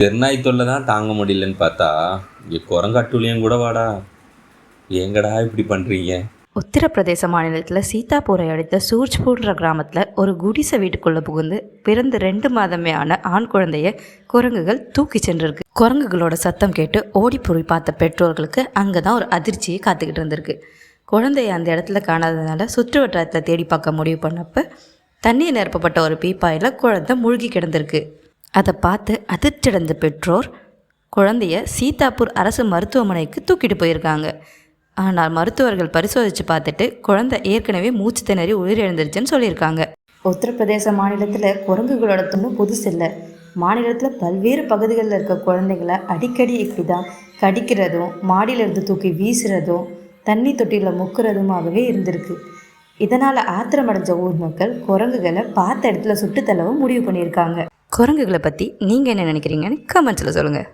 தெருநாய் தொல்லை தான் தாங்க முடியலன்னு பார்த்தா இங்கே குரங்காட்டூலியும் கூட வாடா. ஏங்கடா இப்படி பண்ணுறீங்க? உத்தரப்பிரதேச மாநிலத்தில் சீதாப்பூரை அடுத்த சூர்ஜ்பூர்ன்ற கிராமத்தில் ஒரு குடிசை வீட்டுக்குள்ளே புகுந்து பிறந்து 2 மாதமே ஆன ஆண் குழந்தைய குரங்குகள் தூக்கி சென்றிருக்கு. குரங்குகளோட சத்தம் கேட்டு ஓடி போய் பார்த்த பெற்றோர்களுக்கு அங்கே தான் ஒரு அதிர்ச்சியை காத்துக்கிட்டு இருந்திருக்கு. குழந்தைய அந்த இடத்துல காணாததுனால சுற்று வட்டாரத்தில் தேடி பார்க்க முடிவு பண்ணப்போ தண்ணீர் நிரப்பப்பட்ட ஒரு பீப்பாயில் குழந்தை மூழ்கி கிடந்திருக்கு. அதை பார்த்து அதிர்ச்சியடைந்த பெற்றோர் குழந்தைய சீதாப்பூர் அரசு மருத்துவமனைக்கு தூக்கிட்டு போயிருக்காங்க. ஆனால் மருத்துவர்கள் பரிசோதித்து பார்த்துட்டு குழந்தை ஏற்கனவே மூச்சு திணறி உயிரிழந்துருச்சுன்னு சொல்லியிருக்காங்க. உத்தரப்பிரதேச மாநிலத்தில் குரங்குகளோட துணை புதுசு இல்லை. மாநிலத்தில் பல்வேறு பகுதிகளில் இருக்க குழந்தைங்களை அடிக்கடி இப்படி தான் கடிக்கிறதும் மாடியிலிருந்து தூக்கி வீசுறதும் தண்ணி தொட்டியில் முக்கிறதுமாகவே இருந்திருக்கு. இதனால் ஆத்திரமடைஞ்ச ஊர் மக்கள் குரங்குகளை பார்த்த இடத்துல சுட்டு தள்ளவும் முடிவு பண்ணியிருக்காங்க. குரங்குகளை பற்றி நீங்கள் என்ன நினைக்கிறீங்கன்னு கமெண்ட்ஸில் சொல்லுங்கள்.